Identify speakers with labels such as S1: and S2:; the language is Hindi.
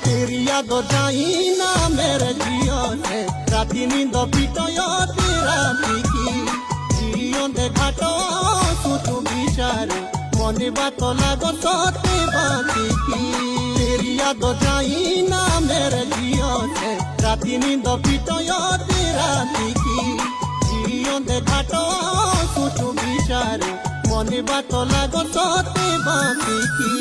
S1: तेरी याद जाई ना मेरे जियो से राती नींद पिटयो राती की जियो दे घाटो सुतु बिचारे मने बात लागो सोते बाती की तेरी याद जाई ना मेरे जियो से राती नींद पिटयो राती की जियो दे घाटो सुतु बिचारे मने बात लागो सोते बाती की